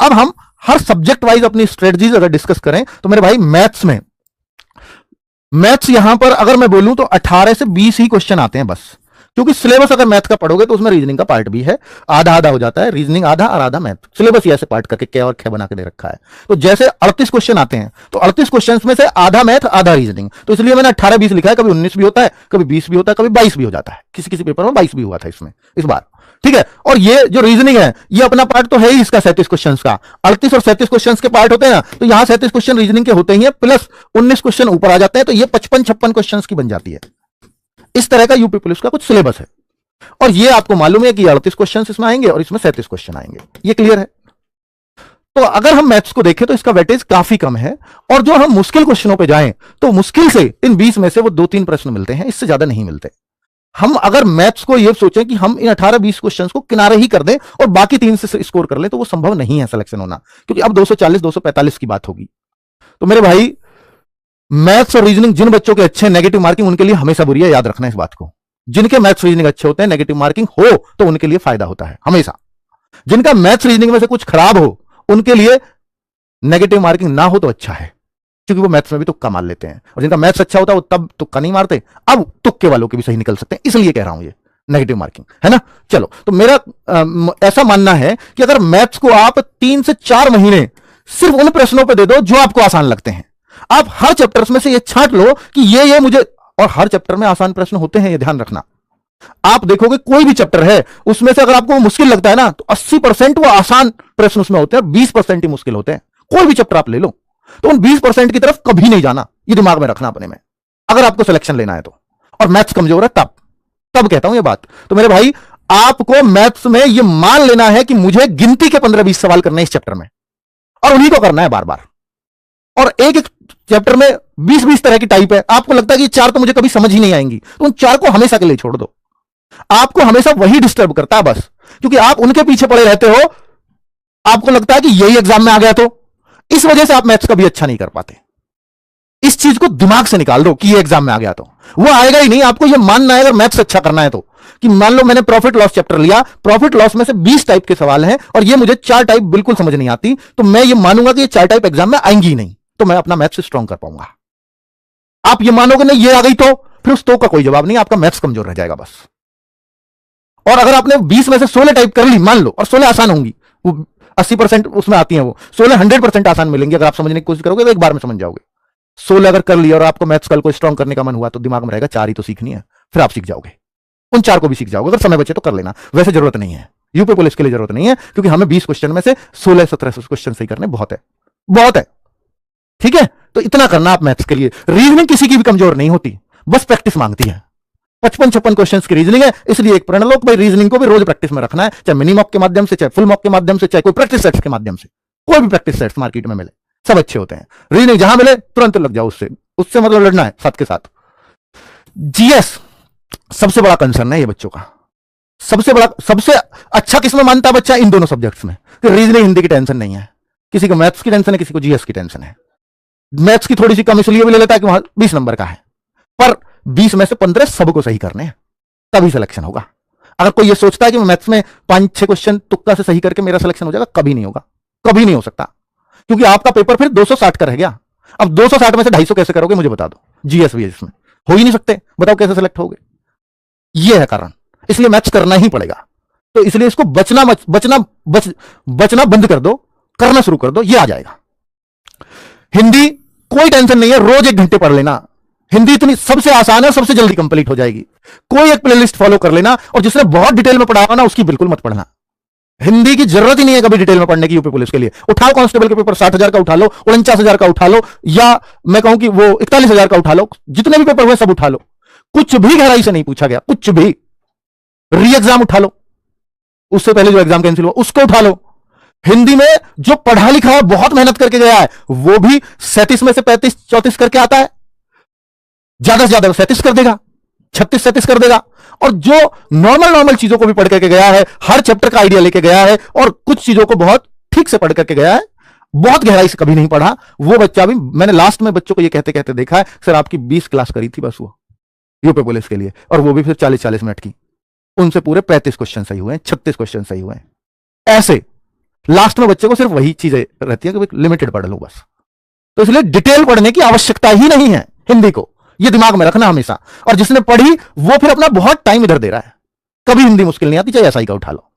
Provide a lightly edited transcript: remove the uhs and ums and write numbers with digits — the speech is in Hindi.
अब हम हर सब्जेक्ट वाइज अपनी स्ट्रेटजीज अगर डिस्कस करें तो मेरे भाई मैथ्स यहां पर अगर मैं बोलूं तो 18 से 20 ही क्वेश्चन आते हैं बस, क्योंकि सिलेबस अगर मैथ का पढ़ोगे तो उसमें रीजनिंग का पार्ट भी है, आधा आधा हो जाता है, रीजनिंग आधा और आधा मैथ। सिलेबस ही ऐसे पार्ट करके क्या और क्या बना के दे रखा है। तो जैसे 38 क्वेश्चन आते हैं तो 38 क्वेश्चन में से आधा मैथ आधा रीजनिंग, तो इसलिए मैंने 18-20 लिखा है। कभी 19 भी होता है, कभी 20 भी होता है, कभी 22 भी हो जाता है, किसी किसी पेपर में 22 भी हुआ था इसमें इस बार, ठीक है। और ये जो रीजनिंग है ये अपना पार्ट तो है ही इसका 37 क्वेश्चन का, 38 और 37 क्वेश्चन के पार्ट होते हैं ना, तो यहां 37 क्वेश्चन रीजनिंग के होते ही है, प्लस 19 क्वेश्चन ऊपर आ जाते हैं, तो ये 55-56 क्वेश्चन की बन जाती है। इस तरह का यूपी पुलिस का कुछ सिलेबस है, और ये आपको मालूम है कि 38 क्वेश्चन इसमें आएंगे और इसमें 37 क्वेश्चन आएंगे, ये क्लियर है। तो अगर हम मैथ्स को देखें तो इसका वेटेज काफी कम है, और जो हम मुश्किल क्वेश्चनों पे जाएं तो मुश्किल से इन 20 में से वो 2-3 प्रश्न मिलते हैं, इससे ज्यादा नहीं मिलते। हम अगर मैथ्स को ये सोचें कि हम इन 18-20 क्वेश्चंस को किनारे ही कर दें और बाकी 3 से स्कोर कर लें, तो वो संभव नहीं है सिलेक्शन होना, क्योंकि अब 240-245 की बात होगी। तो मेरे भाई मैथ्स और रीजनिंग जिन बच्चों के अच्छे नेगेटिव मार्किंग उनके लिए हमेशा बुरी है, याद रखना इस बात को। जिनके मैथ्स रीजनिंग अच्छे होते हैं, नेगेटिव मार्किंग हो तो उनके लिए फायदा होता है हमेशा। जिनका मैथ्स रीजनिंग में से कुछ खराब हो उनके लिए नेगेटिव मार्किंग ना हो तो अच्छा है, क्योंकि वो मैथ्स में भी तुक्का मार लेते हैं, और जिनका मैथ्स अच्छा होता है वो तब तुक्का नहीं मारते, अब तुक्के वालों के भी सही निकल सकते हैं, इसलिए कह रहा हूं ये नेगेटिव मार्किंग है ना। चलो, तो मेरा ऐसा मानना है कि अगर मैथ्स को आप 3 से 4 महीने सिर्फ उन प्रश्नों पर दे दो जो आपको आसान लगते हैं, आप हर चैप्टर्स में से ये छांट लो कि ये मुझे, और हर चैप्टर में आसान प्रश्न होते हैं, ये ध्यान रखना। आप देखोगे कोई भी चैप्टर है उसमें से अगर आपको वो मुश्किल लगता है ना, तो 80% वो आसान प्रश्न उसमें होते हैं और 20% ही मुश्किल होते हैं। कोई भी चैप्टर आप ले लो, तो उन 20% की तरफ कभी नहीं जाना, ये दिमाग में रखना अपने में, अगर आपको सिलेक्शन लेना है तो। और मैथ्स कमजोर है तब कहता हूं ये बात। तो मेरे भाई आपको मैथ्स में ये मान लेना है कि मुझे गिनती के 15-20 सवाल करने हैं इस चैप्टर में, और उन्हीं को करना है बार बार। और एक एक चैप्टर में 20-20 तरह की टाइप है, आपको लगता है कि 4 तो मुझे कभी समझ ही नहीं आएंगी, तो उन 4 को हमेशा के लिए छोड़ दो। आपको हमेशा वही डिस्टर्ब करता है बस, क्योंकि आप उनके पीछे पड़े रहते हो, आपको लगता है कि यही एग्जाम में आ गया, तो इस वजह से आप मैथ्स कभी अच्छा नहीं कर पाते। इस चीज को दिमाग से निकाल दो कि ये एग्जाम में आ गया, तो वो आएगा ही नहीं। आपको ये मानना है अगर मैथ्स अच्छा करना है तो, कि मान लो मैंने प्रॉफिट लॉस चैप्टर लिया, प्रॉफिट लॉस में से 20 टाइप के सवाल हैं और ये मुझे 4 टाइप बिल्कुल समझ नहीं आती, तो मैं ये मानूंगा कि ये 4 टाइप एग्जाम में आएंगी ही नहीं, तो मैं अपना मैथ्स स्ट्रॉन्ग कर पाऊंगा। आप ये मानोगे नहीं ये आ गई, तो फिर उस तो का कोई जवाब नहीं, आपका मैथ्स कमजोर रह जाएगा बस। और अगर आपने 20 में से 16 टाइप कर ली, मान लो, और 16 आसान होंगी, वो 80% उसमें आती हैं, वो 16 100% आसान मिलेंगी, अगर आप समझने की कोशिश करोगे तो एक बार में समझ जाओगे। 16 अगर कर लिया और आपको मैथ्स कल को स्ट्रॉन्ग करने का मन हुआ, तो दिमाग में रहेगा 4 ही तो सीखनी है, फिर आप सीख जाओगे, उन 4 को भी सीख जाओगे। अगर समय बचे तो कर लेना, वैसे जरूरत नहीं है, यूपी पुलिस के लिए जरूरत नहीं है, क्योंकि हमें 20 क्वेश्चन में से 16-17 क्वेश्चन सही करने बहुत है, ठीक है। तो इतना करना आप मैथ्स के लिए। रीजनिंग किसी की भी कमजोर नहीं होती, बस प्रैक्टिस मांगती है। 55-56 क्वेश्चन की रीजनिंग है, इसलिए एक प्रण लो भाई रीजनिंग को भी रोज प्रैक्टिस में रखना है, चाहे मिनी मॉक के माध्यम से, चाहे फुल मॉक के माध्यम से, चाहे कोई प्रैक्टिस सेट्स के माध्यम से। कोई भी प्रैक्टिस सेट्स मार्केट में मिले, सब अच्छे होते हैं। रीजनिंग जहां मिले तुरंत लग जाओ, उससे मतलब लड़ना है साथ के साथ। जीएस सबसे बड़ा कंसर्न है ये बच्चों का, सबसे अच्छा किसमें मानता है बच्चा? इन दोनों सब्जेक्ट्स में। रीजनिंग हिंदी की टेंशन नहीं है, किसी को मैथ्स की टेंशन है, किसी को जीएस की टेंशन है। मैथ्स की थोड़ी सी कम इसलिए भी ले लेता है कि वहां 20 नंबर का है, पर 20 में से 15 सबको सही करने हैं, तभी सिलेक्शन होगा। अगर कोई ये सोचता है कि मैं मैथ्स में 5-6 क्वेश्चन तुक्का से सही करके मेरा सिलेक्शन हो जाएगा, कभी नहीं होगा, कभी नहीं हो सकता, क्योंकि आपका पेपर फिर 260 का रह गया। अब 260 में से 250 कैसे करोगे मुझे बता दो, जीएस वीएस में हो ही नहीं सकते, बताओ कैसे सिलेक्ट होगे? ये है कारण, इसलिए मैथ्स करना ही पड़ेगा। तो इसलिए इसको बचना बंद कर दो, करना शुरू कर दो, ये आ जाएगा। हिंदी कोई टेंशन नहीं है, रोज 1 घंटे पढ़ लेना। हिंदी इतनी सबसे आसान है, सबसे जल्दी कंप्लीट हो जाएगी। कोई एक प्लेलिस्ट फॉलो कर लेना, और जिसने बहुत डिटेल में पढ़ा होगा ना उसकी बिल्कुल मत पढ़ना। हिंदी की जरूरत ही नहीं है कभी डिटेल में पढ़ने की यूपी पुलिस के लिए। उठाओ कांस्टेबल के पेपर 60,000 का उठा लो, 49,000 का उठा लो, या मैं कहूं कि वो 41,000 का उठा लो, जितने भी पेपर हुए सब उठा लो, कुछ भी गहराई से नहीं पूछा गया, कुछ भी। री एग्जाम उठा लो, उससे पहले जो एग्जाम कैंसिल हुआ उसको उठा लो। हिंदी में जो पढ़ा लिखा है, बहुत मेहनत करके गया है, वो भी 37 में से 35-34 करके आता है, ज्यादा से ज्यादा 37 कर देगा, 36-37 कर देगा। और जो नॉर्मल चीजों को भी पढ़ करके गया है, हर चैप्टर का आइडिया लेके गया है, और कुछ चीजों को बहुत ठीक से पढ़ करके गया है, बहुत गहराई से कभी नहीं पढ़ा, वो बच्चा भी, मैंने लास्ट में बच्चों को ये कहते कहते देखा है, सर आपकी 20 क्लास करी थी बस वो यूपी पुलिस के लिए, और वो भी फिर 40-40 मिनट की, उनसे पूरे 35 क्वेश्चन सही हुए, 36 क्वेश्चन सही हुए। ऐसे लास्ट में बच्चे को सिर्फ वही चीजें रहती है कि लिमिटेड पढ़ लो बस। तो इसलिए डिटेल पढ़ने की आवश्यकता ही नहीं है हिंदी को, ये दिमाग में रखना हमेशा। और जिसने पढ़ी वो फिर अपना बहुत टाइम इधर दे रहा है। कभी हिंदी मुश्किल नहीं आती, चाहे एसआई का उठा लो।